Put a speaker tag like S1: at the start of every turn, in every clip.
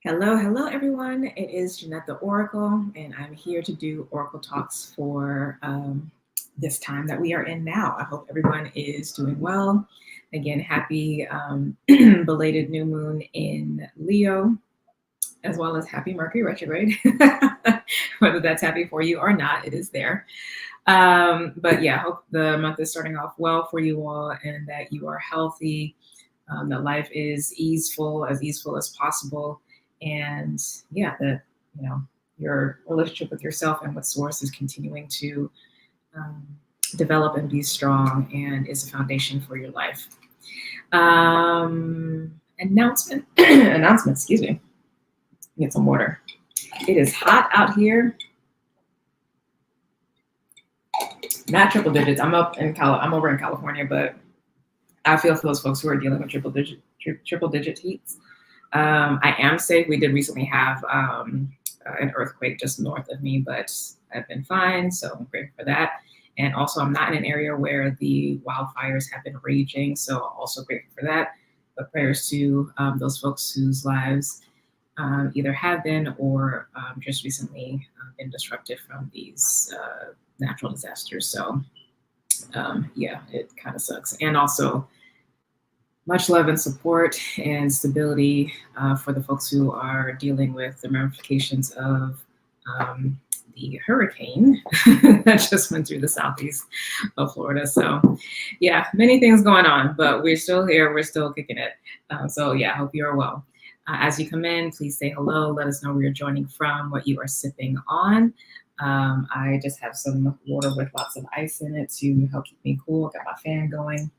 S1: Hello, everyone. It is Jeanette the Oracle, and I'm here to do Oracle Talks for this time that we are in now. I hope everyone is doing well. Again, happy belated new moon in Leo, as well as happy Mercury retrograde. Whether that's happy for you or not, it is there. But yeah, hope the month is starting off well for you all and that you are healthy, that life is easeful as possible, and yeah, that your relationship with yourself and with source is continuing to um, develop and be strong and is a foundation for your life. Announcement, excuse me. Get some water. It is hot out here. Not triple digits. I'm over in California, but I feel for those folks who are dealing with triple digit heats. I am safe. We did recently have an earthquake just north of me, but I've been fine, so I'm grateful for that. And also, I'm not in an area where the wildfires have been raging, so also grateful for that. But prayers to those folks whose lives either have been or just recently been disrupted from these natural disasters. So yeah, it kind of sucks. And also, much love and support and stability for the folks who are dealing with the ramifications of the hurricane that just went through the southeast of Florida. So yeah, many things going on, but we're still here. We're still kicking it. So yeah, I hope you are well. As you come in, please say hello. Let us know where you're joining from, what you are sipping on. I just have some water with lots of ice in it to help keep me cool. Got my fan going.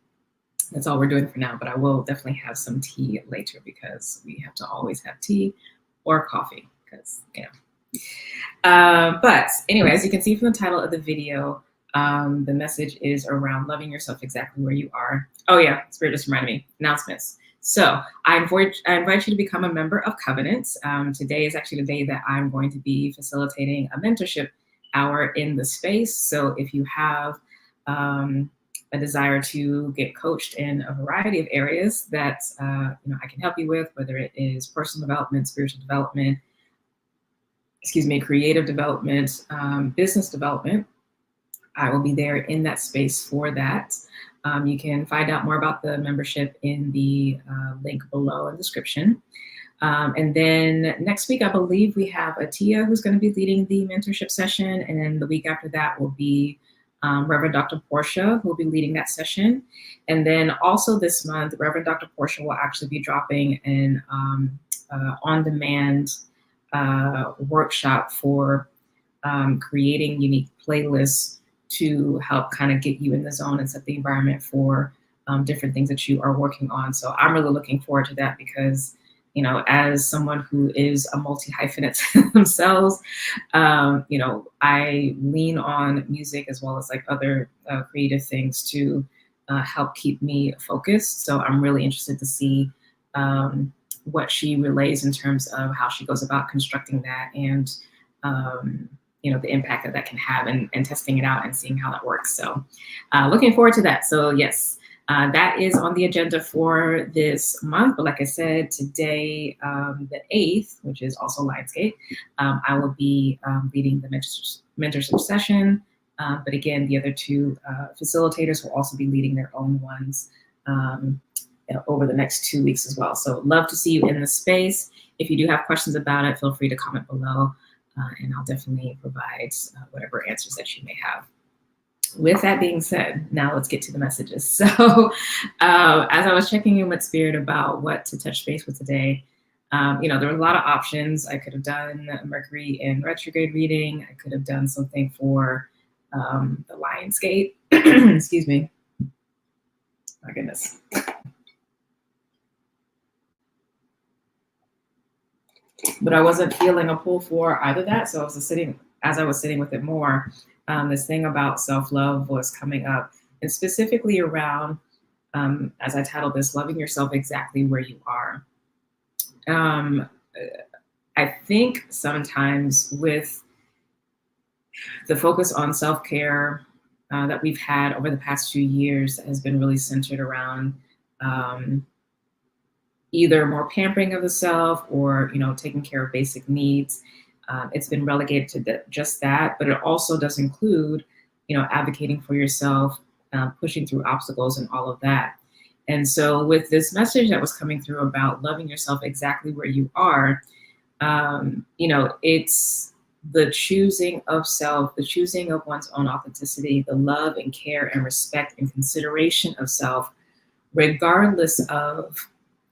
S1: That's all we're doing for now, but I will definitely have some tea later because we have to always have tea or coffee because, but anyway, as you can see from the title of the video, the message is around loving yourself exactly where you are. Oh yeah, Spirit just reminded me, announcements. So I invite you to become a member of Covenants. Today is actually the day that I'm going to be facilitating a mentorship hour in the space. So if you have a desire to get coached in a variety of areas that I can help you with, whether it is personal development, spiritual development, creative development, business development, I will be there in that space for that. You can find out more about the membership in the link below in the description. And then next week, I believe we have Atia who's going to be leading the mentorship session. And then the week after that will be Reverend Dr. Portia, who will be leading that session. And then also this month, Reverend Dr. Portia will actually be dropping an on-demand workshop for creating unique playlists to help kind of get you in the zone and set the environment for different things that you are working on. So I'm really looking forward to that because as someone who is a multi-hyphenate themselves, I lean on music as well as like other creative things to help keep me focused. So I'm really interested to see what she relays in terms of how she goes about constructing that and, the impact that can have and testing it out and seeing how that works. So looking forward to that. So yes. That is on the agenda for this month. But like I said, today, the 8th, which is also Lionsgate, I will be leading the mentorship session. But again, the other two facilitators will also be leading their own ones over the next 2 weeks as well. So love to see you in the space. If you do have questions about it, feel free to comment below, and I'll definitely provide whatever answers that you may have. With that being said, now let's get to the messages. So as I was checking in with Spirit about what to touch base with today, there were a lot of options. I could have done Mercury in retrograde reading. I could have done something for the Lionsgate. Excuse me. My goodness. But I wasn't feeling a pull for either that. So as I was sitting with it more, this thing about self-love was coming up, and specifically around, as I titled this, loving yourself exactly where you are. I think sometimes with the focus on self-care that we've had over the past few years has been really centered around either more pampering of the self or, taking care of basic needs. It's been relegated to just that, but it also does include, advocating for yourself, pushing through obstacles and all of that. And so with this message that was coming through about loving yourself exactly where you are, it's the choosing of self, the choosing of one's own authenticity, the love and care and respect and consideration of self, regardless of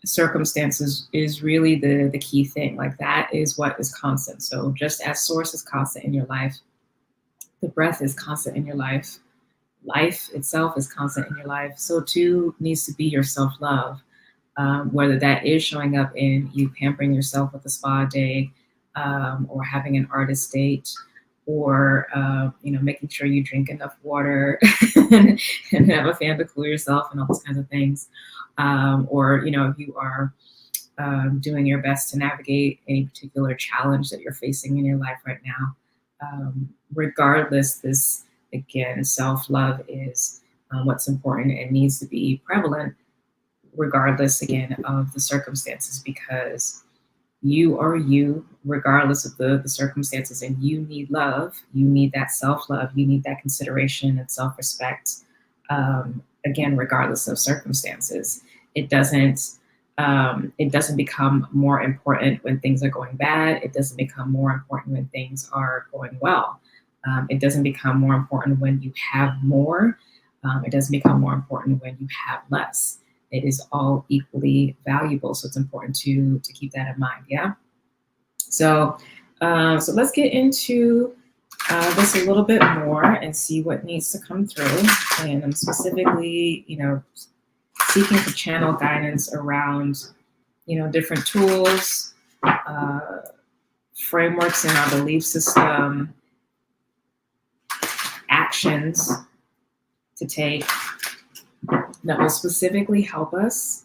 S1: circumstances, is really the key thing. Like, that is what is constant. So just as source is constant in your life, the breath is constant in your life, life itself is constant in your life, so too needs to be your self-love. Whether that is showing up in you pampering yourself with a spa day, or having an artist date, or making sure you drink enough water and have a fan to cool yourself and all those kinds of things, or if you are doing your best to navigate any particular challenge that you're facing in your life right now. Regardless, this, again, self-love is what's important and needs to be prevalent, regardless, again, of the circumstances, because you are you regardless of the circumstances, and you need love, you need that self-love, you need that consideration and self-respect, again, regardless of circumstances. It doesn't become more important when things are going bad. It doesn't become more important when things are going well. It doesn't become more important when you have more. It doesn't become more important when you have less. It is all equally valuable. So it's important to keep that in mind. Yeah. So let's get into this a little bit more and see what needs to come through. And I'm specifically, seeking to channel guidance around, different tools, frameworks in our belief system, actions to take that will specifically help us,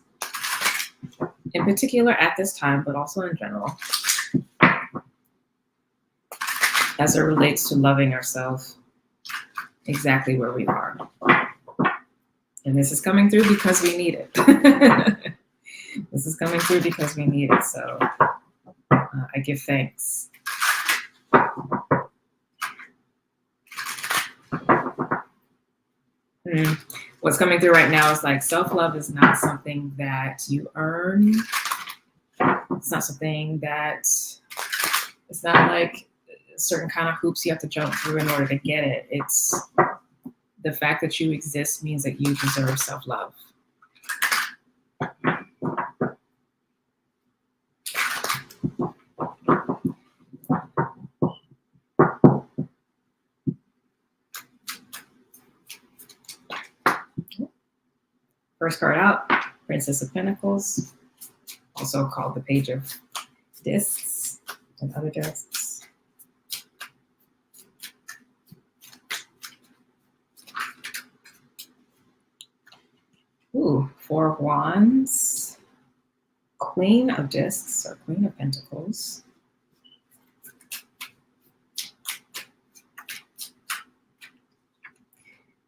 S1: in particular at this time, but also in general, as it relates to loving ourselves exactly where we are. And this is coming through because we need it. This is coming through because we need it. So I give thanks. What's coming through right now is like, self-love is not something that you earn. It's not something that, it's not like a certain kind of hoops you have to jump through in order to get it. It's the fact that you exist means that you deserve self-love. First card out, Princess of Pentacles, also called the Page of Discs and other discs. Ooh, Four of Wands, Queen of Discs, or Queen of Pentacles,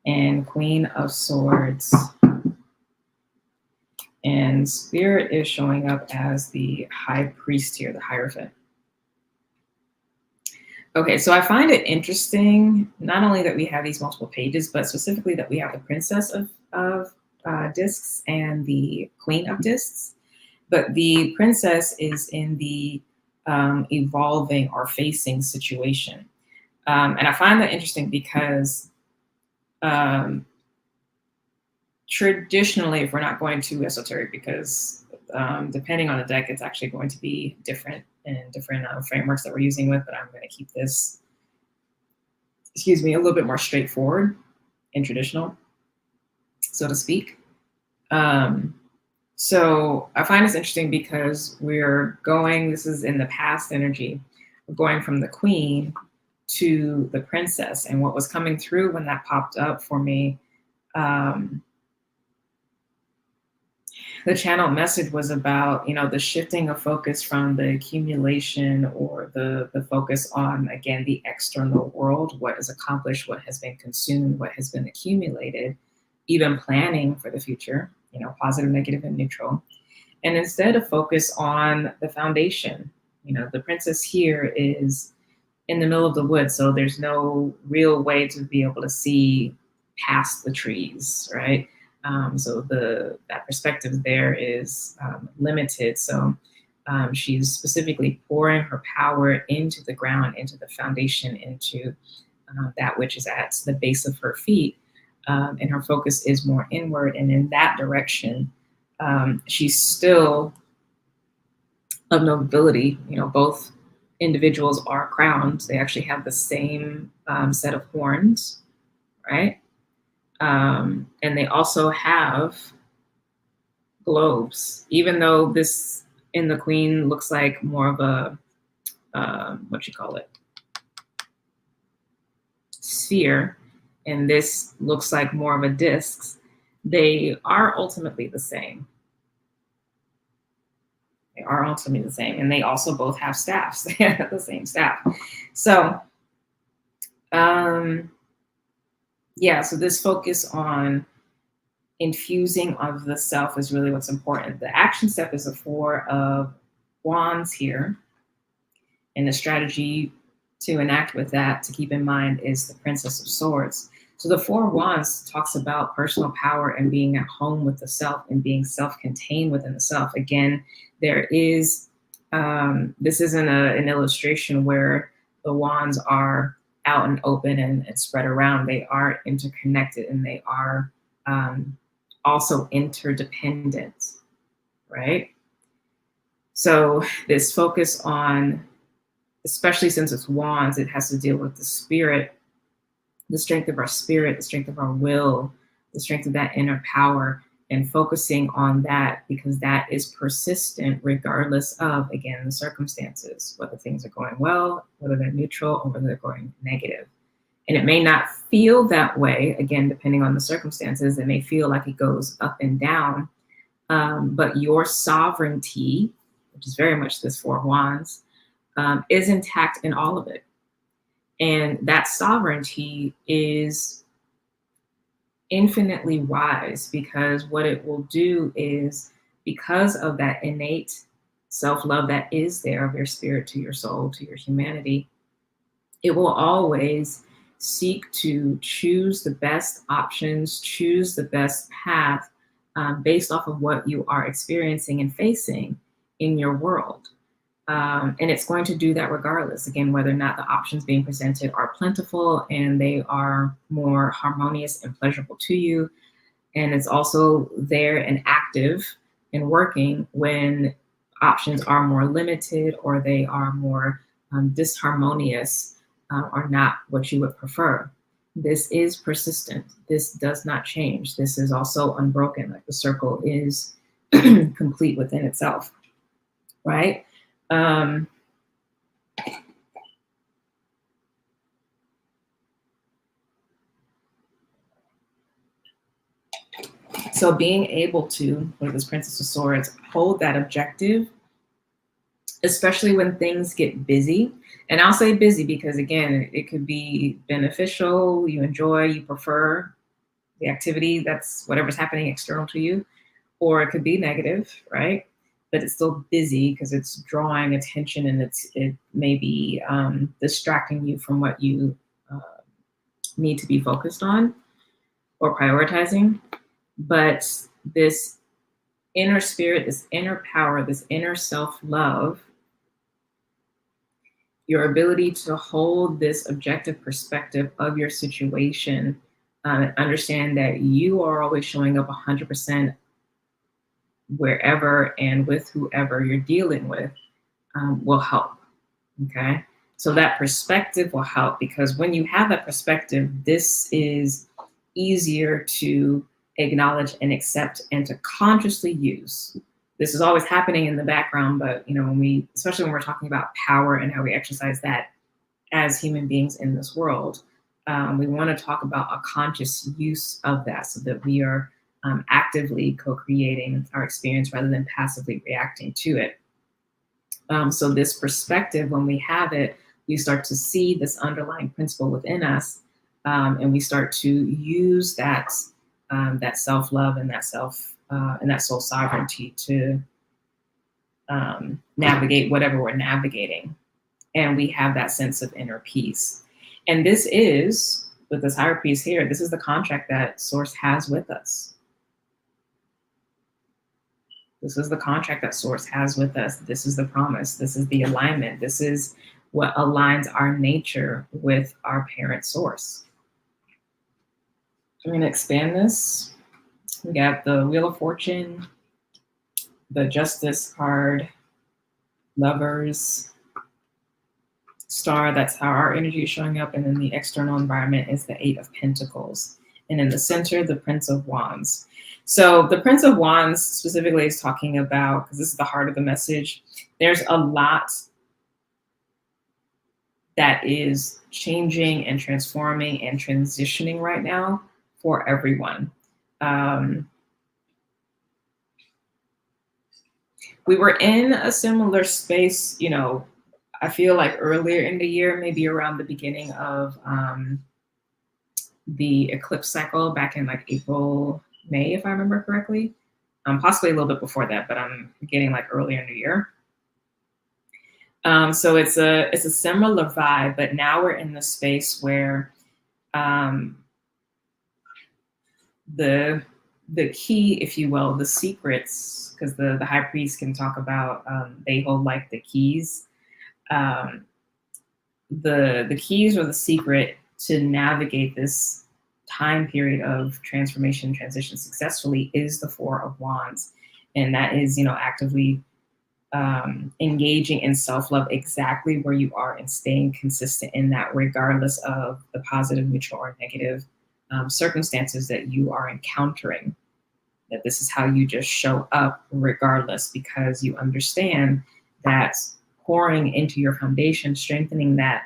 S1: and Queen of Swords. And Spirit is showing up as the High Priest here, the Hierophant. Okay, so I find it interesting, not only that we have these multiple pages, but specifically that we have the Princess of Discs and the Queen of Discs. But the Princess is in the evolving or facing situation. And I find that interesting because traditionally, if we're not going too esoteric, because depending on the deck, it's actually going to be different and different frameworks that we're using with, but I'm going to keep this, a little bit more straightforward and traditional, so to speak. So I find this interesting because this is in the past energy, we're going from the Queen to the Princess. And what was coming through when that popped up for me, the channel message was about, the shifting of focus from the accumulation or the focus on, again, the external world, what is accomplished, what has been consumed, what has been accumulated, even planning for the future, positive, negative, and neutral. and instead of focus on the foundation. The princess here is in the middle of the woods, so there's no real way to be able to see past the trees, right? So that perspective there is limited. So she's specifically pouring her power into the ground, into the foundation, into that which is at the base of her feet. And her focus is more inward. And in that direction, she's still of nobility. Both individuals are crowned. They actually have the same set of horns, right? And they also have globes, even though this in the queen looks like more of a, what you call it, sphere, and this looks like more of a disc. They are ultimately the same. They are ultimately the same, and they also both have staffs. They have the same staff. So, yeah. So this focus on infusing of the self is really what's important. The action step is a 4 of wands here, and the strategy to enact with that, to keep in mind, is the Princess of Swords. So the 4 of Wands talks about personal power and being at home with the self and being self-contained within the self. Again, there is, this isn't an illustration where the wands are out and open and spread around. They are interconnected, and they are also interdependent, right? So this focus on, especially since it's wands, it has to deal with the spirit, the strength of our spirit, the strength of our will, the strength of that inner power, and focusing on that, because that is persistent regardless of, again, the circumstances, whether things are going well, whether they're neutral, or whether they're going negative. And it may not feel that way, again, depending on the circumstances. It may feel like it goes up and down, but your sovereignty, which is very much this 4 of Wands, is intact in all of it. And that sovereignty is infinitely wise, because what it will do is, because of that innate self-love that is there of your spirit to your soul, to your humanity, it will always seek to choose the best options, choose the best path based off of what you are experiencing and facing in your world. And it's going to do that regardless, again, whether or not the options being presented are plentiful and they are more harmonious and pleasurable to you. And it's also there and active and working when options are more limited, or they are more disharmonious, or not what you would prefer. This is persistent. This does not change. This is also unbroken. Like the circle is complete within itself, right? So being able to, with this Princess of Swords, hold that objective, especially when things get busy. And I'll say busy because, again, it could be beneficial, you enjoy, you prefer the activity, that's whatever's happening external to you, or it could be negative, right? But it's still busy because it's drawing attention, and it may be distracting you from what you need to be focused on or prioritizing. But this inner spirit, this inner power, this inner self-love, your ability to hold this objective perspective of your situation, and understand that you are always showing up 100% wherever and with whoever you're dealing with, will help. Okay. So that perspective will help, because when you have that perspective, this is easier to acknowledge and accept and to consciously use. This is always happening in the background, but especially when we're talking about power and how we exercise that as human beings in this world, we want to talk about a conscious use of that, so that we are actively co-creating our experience rather than passively reacting to it. So this perspective, when we have it, we start to see this underlying principle within us, and we start to use that self-love and that soul sovereignty to navigate whatever we're navigating. And we have that sense of inner peace. And this is, with this higher peace here, this is the contract that Source has with us. This is the contract that Source has with us. This is the promise. This is the alignment. This is what aligns our nature with our parent source. We're going to expand this. We got the Wheel of Fortune, the Justice card, Lovers, Star, that's how our energy is showing up. And then the external environment is the Eight of Pentacles. And in the center, the Prince of Wands. So the Prince of Wands specifically is talking about, because this is the heart of the message, there's a lot that is changing and transforming and transitioning right now for everyone. We were in a similar space, you know, I feel like earlier in the year, maybe around the beginning of the eclipse cycle back in like April, May, if I remember correctly. Possibly a little bit before that, but I'm getting like earlier in the year. So it's a similar vibe, but now we're in the space where the key, if you will, the secrets, because the high priest can talk about, they hold like the keys. The keys or the secret to navigate this time period of transformation, transition successfully is the Four of Wands. And that is, you know, actively engaging in self-love exactly where you are and staying consistent in that, regardless of the positive, neutral, or negative circumstances that you are encountering. That this is how you just show up regardless, because you understand that pouring into your foundation, strengthening that,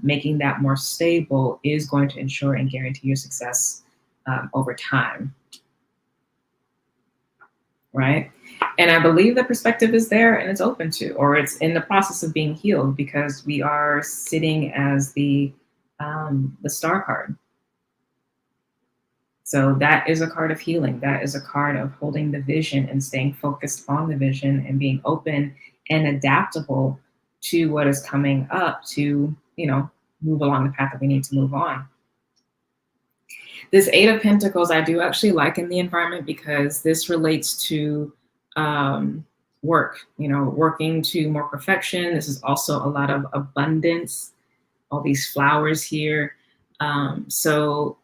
S1: making that more stable is going to ensure and guarantee your success over time. Right? And I believe the perspective is there and it's open to, or it's in the process of being healed, because we are sitting as the Star card. So that is a card of healing. That is a card of holding the vision and staying focused on the vision and being open and adaptable to what is coming up to, you know, move along the path that we need to move on. This Eight of Pentacles, I do actually like in the environment, because this relates to work, you know, working to more perfection. This is also a lot of abundance, all these flowers here. So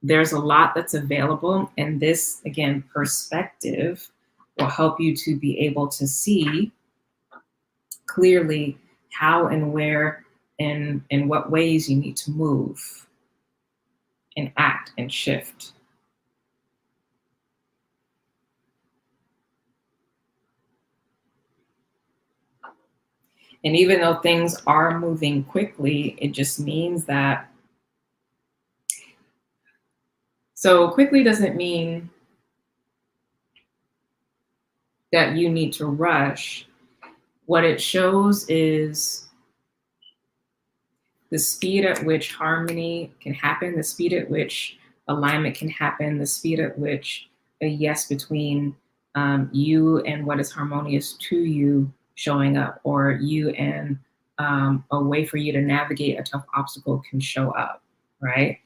S1: there's a lot that's available. And this, again, perspective will help you to be able to see clearly how and where and in what ways you need to move and act and shift. And even though things are moving quickly, it just means that, so quickly doesn't mean that you need to rush. What it shows is the speed at which harmony can happen, the speed at which alignment can happen, the speed at which a yes between you and what is harmonious to you showing up, or you and a way for you to navigate a tough obstacle can show up, right?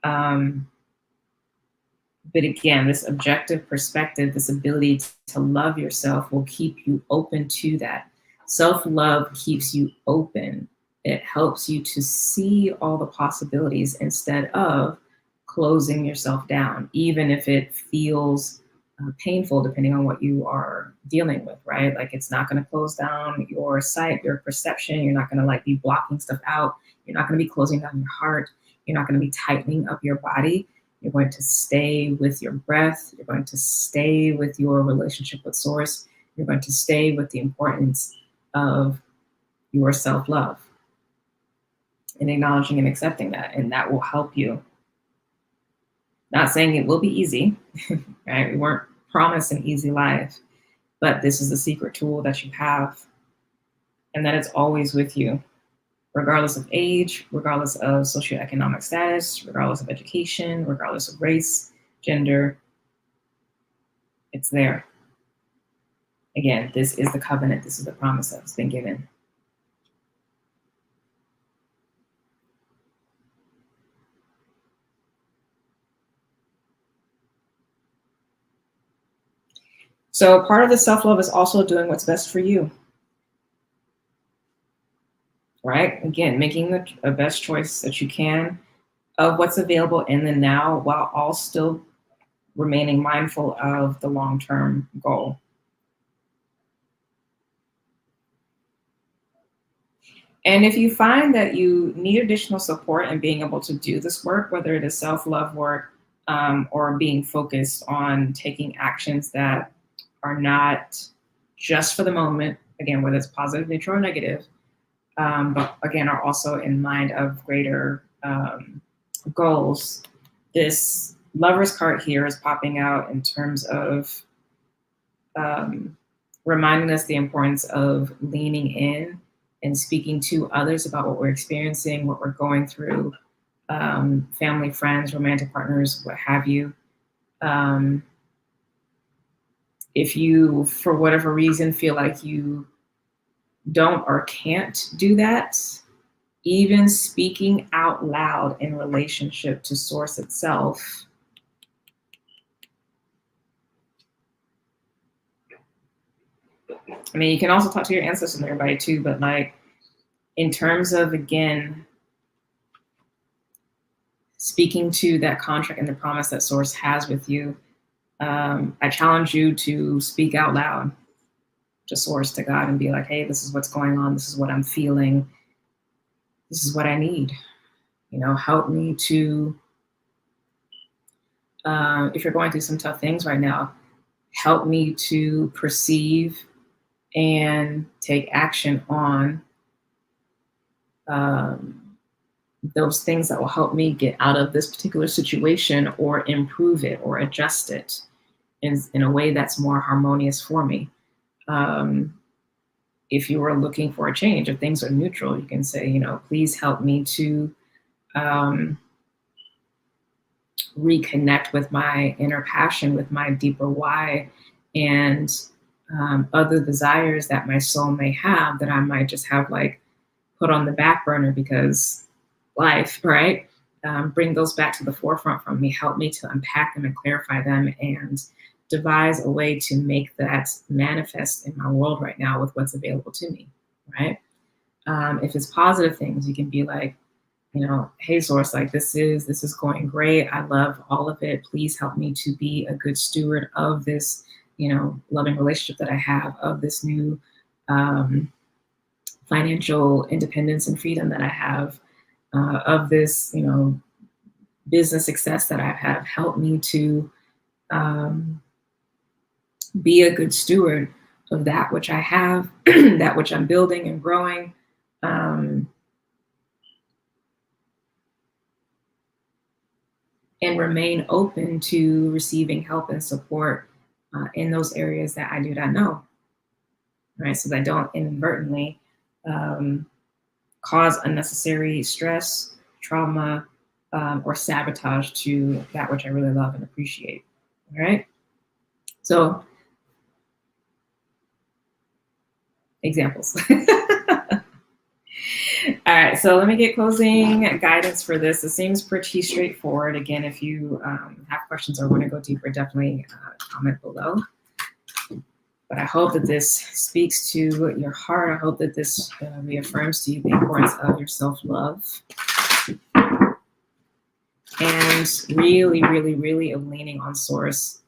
S1: But again, this objective perspective, this ability to love yourself will keep you open to that. Self-love keeps you open. It helps you to see all the possibilities instead of closing yourself down, even if it feels painful, depending on what you are dealing with, right? Like, it's not going to close down your sight, your perception. You're not going to like be blocking stuff out. You're not going to be closing down your heart. You're not going to be tightening up your body. You're going to stay with your breath. You're going to stay with your relationship with Source. You're going to stay with the importance of your self-love and acknowledging and accepting that. And that will help you. Not saying it will be easy, right? We weren't promised an easy life, but this is the secret tool that you have, and that it's always with you, regardless of age, regardless of socioeconomic status, regardless of education, regardless of race, gender. It's there. Again, this is the covenant. This is the promise that has been given. So part of the self-love is also doing what's best for you, right? Again, making the best choice that you can of what's available in the now while all still remaining mindful of the long-term goal. And if you find that you need additional support in being able to do this work, whether it is self-love work or being focused on taking actions that are not just for the moment, again, whether it's positive, neutral, or negative, but again, are also in mind of greater goals. This lover's card here is popping out in terms of reminding us the importance of leaning in and speaking to others about what we're experiencing, what we're going through, family, friends, romantic partners, what have you. If you, for whatever reason, feel like you don't or can't do that, even speaking out loud in relationship to source itself I mean, you can also talk to your ancestors and everybody too, but like in terms of, again, speaking to that contract and the promise that source has with you, I challenge you to speak out loud to source, to God, and be like, hey, this is what's going on. This is what I'm feeling. This is what I need. You know, help me to, if you're going through some tough things right now, help me to perceive and take action on those things that will help me get out of this particular situation or improve it or adjust it in a way that's more harmonious for me. If you are looking for a change, if things are neutral, you can say, you know, please help me to reconnect with my inner passion, with my deeper why, and other desires that my soul may have that I might just have like put on the back burner because life, right? Bring those back to the forefront for me. Help me to unpack them and clarify them and devise a way to make that manifest in my world right now with what's available to me, right? If it's positive things, you can be like, you know, hey source, like this is going great. I love all of it. Please help me to be a good steward of this, you know, loving relationship that I have, of this new financial independence and freedom that I have, of this, you know, business success that I have. Help me to be a good steward of that which I have, that which I'm building and growing. And remain open to receiving help and support in those areas that I do not know, right? So that I don't inadvertently cause unnecessary stress, trauma, or sabotage to that which I really love and appreciate, all right? So, examples. All right, so let me get closing guidance for this. It seems pretty straightforward. Again, if you have questions or want to go deeper, definitely comment below. But I hope that this speaks to your heart. I hope that this reaffirms to you the importance of your self-love. And really, really, really of leaning on source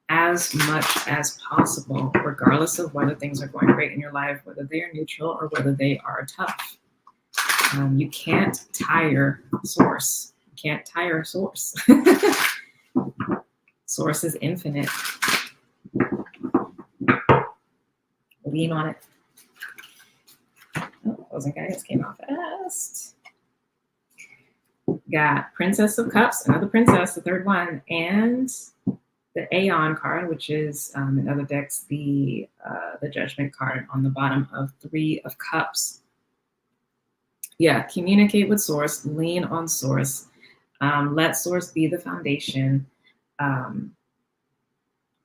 S1: as much as possible, regardless of whether things are going great in your life, whether they are neutral or whether they are tough. You can't tire source. You can't tire source. Source is infinite. Lean on it. Oh, closing guidance came out fast. Got Princess of Cups, another princess, the third one, and the Aeon card, which is in other decks, the Judgment card on the bottom of Three of Cups. Yeah, communicate with source, lean on source, let source be the foundation.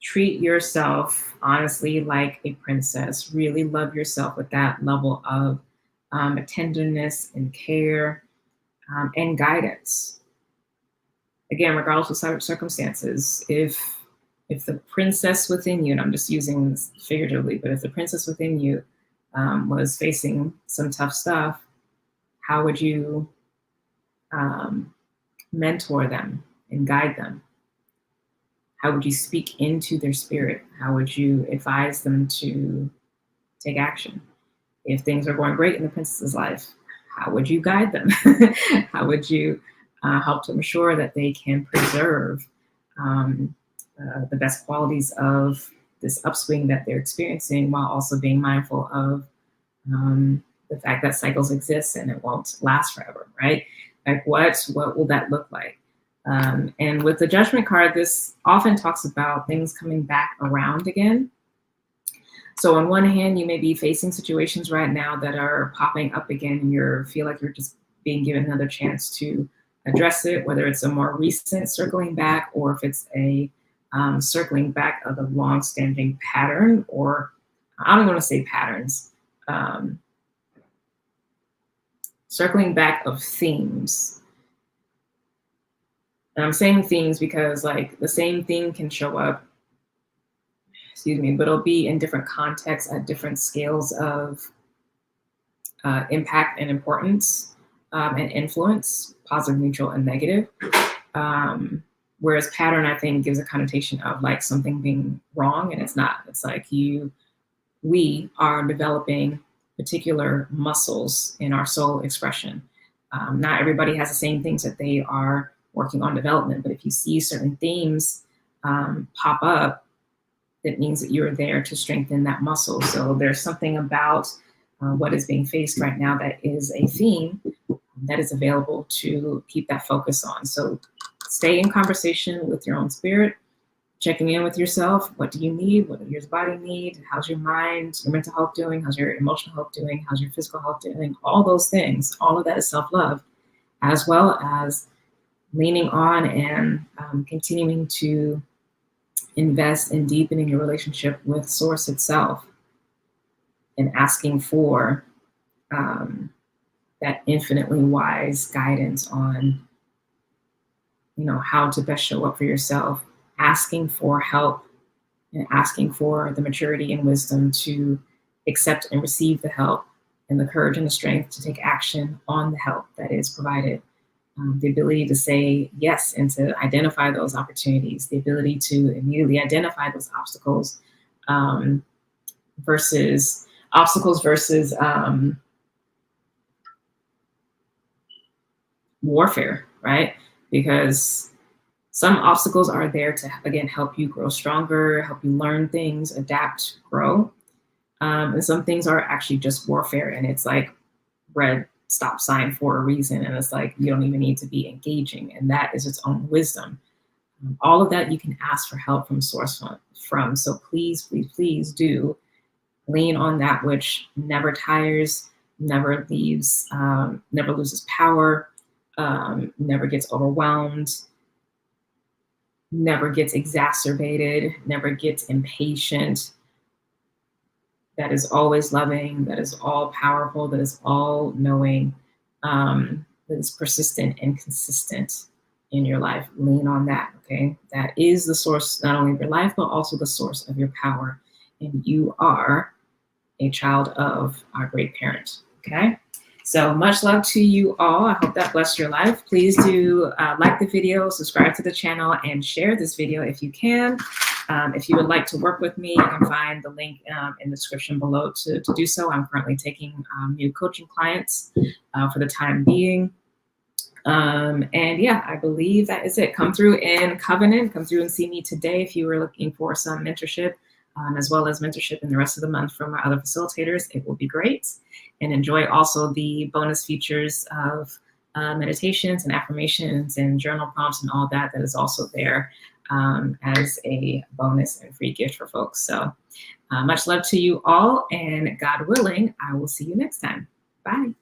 S1: treat yourself honestly like a princess. Really love yourself with that level of tenderness and care and guidance. Again, regardless of circumstances, if the princess within you, and I'm just using this figuratively, but if the princess within you was facing some tough stuff, how would you mentor them and guide them? How would you speak into their spirit? How would you advise them to take action? If things are going great in the princess's life, how would you guide them? How would you help to ensure that they can preserve the best qualities of this upswing that they're experiencing, while also being mindful of the fact that cycles exist and it won't last forever, right? Like what will that look like? And with the Judgment card, this often talks about things coming back around again. So on one hand, you may be facing situations right now that are popping up again, and you feel like you're just being given another chance to address it, whether it's a more recent circling back or if it's a circling back of a long-standing pattern, or I don't want to say patterns, circling back of themes. And I'm saying themes because like the same theme can show up, but it'll be in different contexts at different scales of impact and importance and influence, positive, neutral, and negative. Whereas pattern, I think, gives a connotation of like something being wrong, and it's not. It's like we are developing particular muscles in our soul expression. Not everybody has the same things that they are working on development, but if you see certain themes pop up, that means that you're there to strengthen that muscle. So there's something about what is being faced right now that is a theme that is available to keep that focus on. So stay in conversation with your own spirit, checking in with yourself. What do you need? What does your body need? How's your mind, your mental health doing? How's your emotional health doing? How's your physical health doing? All those things, all of that is self-love, as well as leaning on and continuing to invest in deepening your relationship with Source itself and asking for that infinitely wise guidance on, how to best show up for yourself, asking for help and asking for the maturity and wisdom to accept and receive the help, and the courage and the strength to take action on the help that is provided. The ability to say yes and to identify those opportunities, the ability to immediately identify those obstacles versus warfare, right? Because some obstacles are there to, again, help you grow stronger, help you learn things, adapt, grow. And some things are actually just warfare, and it's like red stop sign for a reason. And it's like, you don't even need to be engaging. And that is its own wisdom. All of that you can ask for help from Source from. So please, please, please do lean on that which never tires, never leaves, never loses power, never gets overwhelmed, never gets exacerbated, never gets impatient. That is always loving, that is all powerful, that is all knowing, that is persistent and consistent in your life. Lean on that, okay? That is the source, not only of your life, but also the source of your power. And you are a child of our great parent, okay? So much love to you all. I hope that blessed your life. Please do like the video, subscribe to the channel, and share this video if you can. If you would like to work with me, you can find the link in the description below to do so. I'm currently taking new coaching clients for the time being. And yeah, I believe that is it. Come through in Covenant, come through and see me today if you were looking for some mentorship, as well as mentorship in the rest of the month from my other facilitators. It will be great. And enjoy also the bonus features of meditations and affirmations and journal prompts and all that is also there as a bonus and free gift for folks. So much love to you all, and God willing, I will see you next time. Bye.